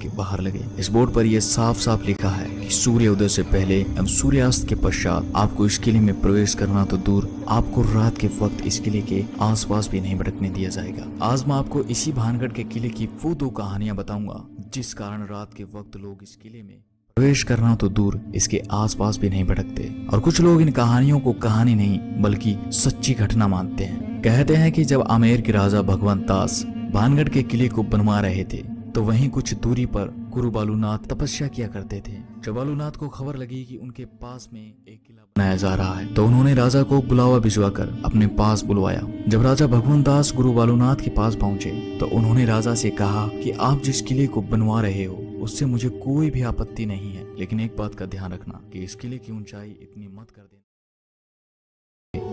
के बाहर लगे। इस बोर्ड पर यह साफ साफ लिखा है कि सूर्य उदय से पहले एवं सूर्यास्त के पश्चात आपको इस किले में प्रवेश करना तो दूर, आपको रात के वक्त इस किले के आसपास भी नहीं भटकने दिया जाएगा। आज मैं आपको इसी भानगढ़ के किले की वो 2 कहानियां बताऊंगा जिस कारण रात के वक्त लोग इस किले में प्रवेश करना तो दूर, इसके आसपास भी नहीं भटकते। और कुछ लोग इन कहानियों को कहानी नहीं बल्कि सच्ची घटना मानते हैं। कहते हैं कि जब आमेर के राजा भगवंत दास भानगढ़ के किले को बनवा रहे थे तो वहीं कुछ दूरी पर गुरु बालूनाथ तपस्या किया करते थे। जब बालूनाथ को खबर लगी कि उनके पास में एक किला बनाया जा रहा है तो उन्होंने राजा को बुलावा भिजवाकर अपने पास बुलवाया। जब राजा भगवंत दास गुरु बालूनाथ के पास पहुंचे तो उन्होंने राजा से कहा कि आप जिस किले को बनवा रहे हो उससे मुझे कोई भी आपत्ति नहीं है, लेकिन एक बात का ध्यान रखना कि इस किले की ऊंचाई इतनी मत कर देना।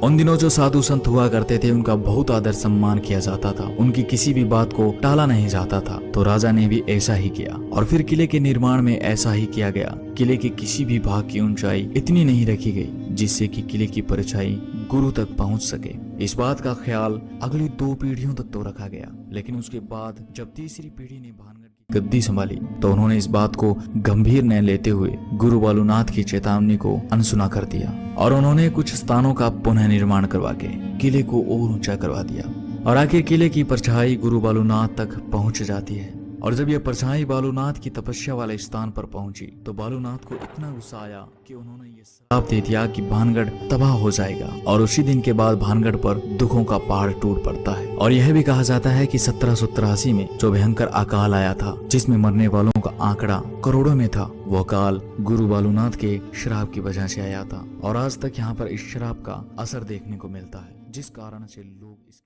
उन दिनों जो साधु संत हुआ करते थे उनका बहुत आदर सम्मान किया जाता था, उनकी किसी भी बात को टाला नहीं जाता था। तो राजा ने भी ऐसा ही किया और फिर किले के निर्माण में ऐसा ही किया गया। किले के किसी भी भाग की ऊंचाई इतनी नहीं रखी गई जिससे कि किले की परछाई गुरु तक पहुंच सके। इस बात का ख्याल अगली 2 पीढ़ियों तक तो रखा गया, लेकिन उसके बाद जब तीसरी पीढ़ी ने भानगढ़ की गद्दी संभाली तो उन्होंने इस बात को गंभीर न लेते हुए गुरु बालूनाथ की चेतावनी को अनसुना कर दिया और उन्होंने कुछ स्थानों का पुनः निर्माण करवा के किले को और ऊंचा करवा दिया। और आखिर किले की परछाई गुरु बालूनाथ तक पहुंच जाती है। और जब यह परछाई बालूनाथ की तपस्या वाले स्थान पर पहुंची तो बालूनाथ को इतना गुस्सा आया कि उन्होंने ये श्राप दे दिया कि भानगढ़ तबाह हो जाएगा। और उसी दिन के बाद भानगढ़ पर दुखों का पहाड़ टूट पड़ता है। और यह भी कहा जाता है कि 1783 में जो भयंकर अकाल आया था जिसमें मरने वालों का आंकड़ा करोड़ों में था, वो अकाल गुरु बालूनाथ के श्राप की वजह से आया था। और आज तक यहाँ पर इस श्राप का असर देखने को मिलता है, जिस कारण से लोग इसके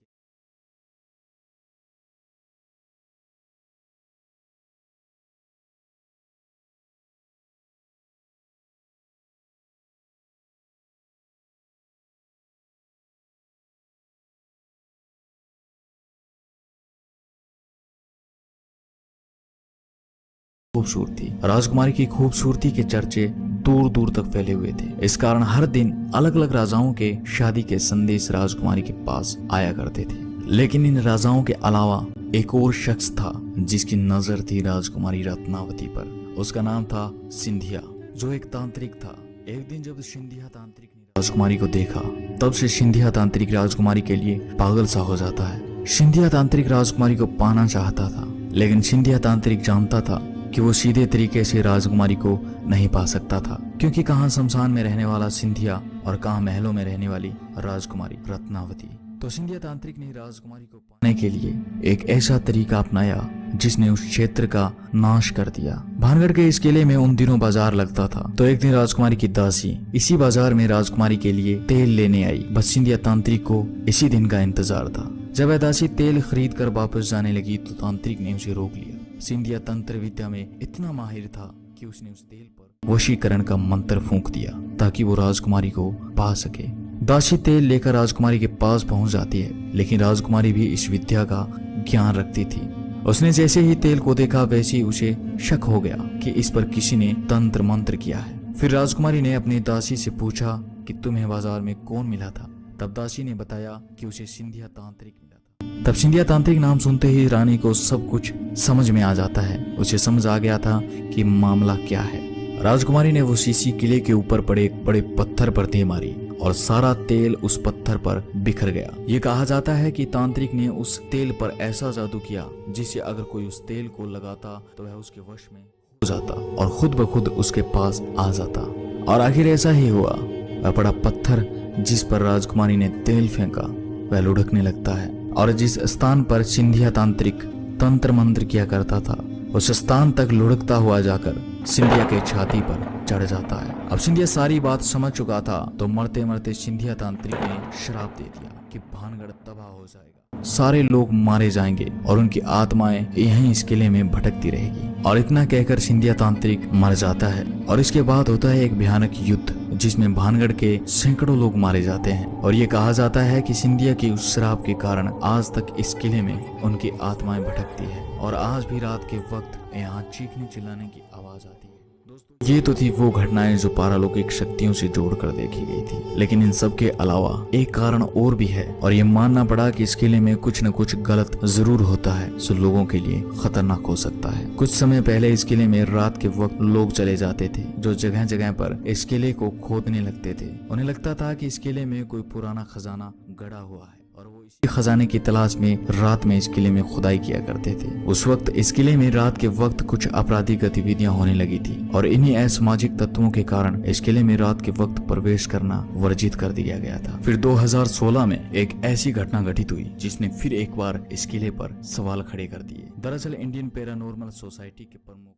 खूबसूरती, राजकुमारी की खूबसूरती के चर्चे दूर दूर तक फैले हुए थे। इस कारण हर दिन अलग अलग राजाओं के शादी के संदेश राजकुमारी के पास आया करते थे। लेकिन इन राजाओं के अलावा एक और शख्स था जिसकी नजर थी राजकुमारी रत्नावती पर। उसका नाम था सिंधिया, जो एक तांत्रिक था। एक दिन जब सिंधिया तांत्रिक ने राजकुमारी को देखा तब से सिंधिया तांत्रिक राजकुमारी के लिए पागल सा हो जाता है। सिंधिया तांत्रिक राजकुमारी को पाना चाहता था, लेकिन सिंधिया तांत्रिक जानता था कि वो सीधे तरीके से राजकुमारी को नहीं पा सकता था, क्योंकि कहाँ शमशान में रहने वाला सिंधिया और कहाँ महलों में रहने वाली राजकुमारी रत्नावती। तो सिंधिया तांत्रिक ने राजकुमारी को पाने के लिए एक ऐसा तरीका अपनाया जिसने उस क्षेत्र का नाश कर दिया। भानगढ़ के इस किले में उन दिनों बाजार लगता था। तो एक दिन राजकुमारी की दासी इसी बाजार में राजकुमारी के लिए तेल लेने आई। बस सिंधिया तांत्रिक को इसी दिन का इंतजार था। जब वह दासी तेल खरीद कर वापस जाने लगी तो तांत्रिक ने उसे रोक लिया। सिंधिया तंत्र विद्या में इतना माहिर था कि उसने उस तेल पर वशीकरण का मंत्र फूंक दिया ताकि वो राजकुमारी को पा सके। दासी तेल लेकर राजकुमारी के पास पहुंच जाती है, लेकिन राजकुमारी भी इस विद्या का ज्ञान रखती थी। उसने जैसे ही तेल को देखा वैसे ही उसे शक हो गया कि इस पर किसी ने तंत्र मंत्र किया है। फिर राजकुमारी ने अपनी दासी से पूछा कि तुम्हें बाजार में कौन मिला था। तब दासी ने बताया कि उसे सिंधिया तांत्रिक मिला था। तब सिंधिया तांत्रिक नाम सुनते ही रानी को सब कुछ समझ में आ जाता है। उसे समझ आ गया था कि मामला क्या है। राजकुमारी ने वो शीशी किले के ऊपर पड़े एक बड़े पत्थर पर दे मारी और सारा तेल उस पत्थर पर बिखर गया। ये कहा जाता है कि तांत्रिक ने उस तेल पर ऐसा जादू किया जिससे अगर कोई उस तेल को लगाता तो वह उसके वश में हो जाता और खुद ब खुद उसके पास आ जाता। और आखिर ऐसा ही हुआ। वह बड़ा पत्थर जिस पर राजकुमारी ने तेल फेंका वह लुढ़कने लगता है और जिस स्थान पर सिंधिया तांत्रिक तंत्र मंत्र किया करता था उस स्थान तक लुढ़कता हुआ जाकर सिंधिया के छाती पर चढ़ जाता है। अब सिंधिया सारी बात समझ चुका था तो मरते मरते सिंधिया तांत्रिक ने श्राप दे दिया कि भानगढ़ तबाह हो जाएगा, सारे लोग मारे जाएंगे और उनकी आत्माएं यहीं इस किले में भटकती रहेगी। और इतना कहकर सिंधिया तांत्रिक मर जाता है। और इसके बाद होता है एक भयानक युद्ध जिसमें भानगढ़ के सैकड़ों लोग मारे जाते हैं। और ये कहा जाता है कि सिंधिया की उस श्राप के कारण आज तक इस किले में उनकी आत्माएं भटकती है और आज भी रात के वक्त यहाँ चीखने चिल्लाने की आवाज आती है। ये तो थी वो घटनाएं जो पारालौकिक शक्तियों से जोड़कर देखी गई थी, लेकिन इन सब के अलावा एक कारण और भी है और ये मानना पड़ा कि इस किले में कुछ न कुछ गलत जरूर होता है जो लोगों के लिए खतरनाक हो सकता है। कुछ समय पहले इस किले में रात के वक्त लोग चले जाते थे जो जगह जगह पर इस किले को खोदने लगते थे। उन्हें लगता था कि इस किले में कोई पुराना खजाना गड़ा हुआ है और वो इसी खजाने की तलाश में रात में इस किले में खुदाई किया करते थे। उस वक्त इस किले में रात के वक्त कुछ आपराधिक गतिविधियां होने लगी थी और इन्हीं असामाजिक तत्वों के कारण इस किले में रात के वक्त प्रवेश करना वर्जित कर दिया गया था। फिर 2016 में एक ऐसी घटना घटित हुई जिसने फिर एक बार इस किले पर सवाल खड़े कर दिए। दरअसल इंडियन पैरानॉर्मल सोसाइटी के प्रमुख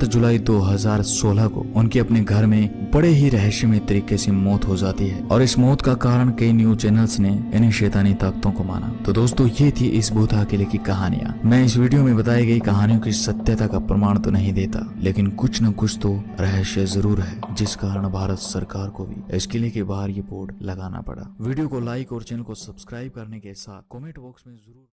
जुलाई 2016 को उनके अपने घर में बड़े ही रहस्यमय तरीके से मौत हो जाती है और इस मौत का कारण कई न्यूज चैनल्स ने इन्हें शैतानी ताकतों को माना। तो दोस्तों ये थी इस भूत किले की कहानियां। मैं इस वीडियो में बताई गई कहानियों की सत्यता का प्रमाण तो नहीं देता, लेकिन कुछ न कुछ तो रहस्य जरूर है जिस कारण भारत सरकार को भी इस किले के बाहर ये बोर्ड लगाना पड़ा। वीडियो को लाइक और चैनल को सब्सक्राइब करने के साथ कॉमेंट बॉक्स में जरूर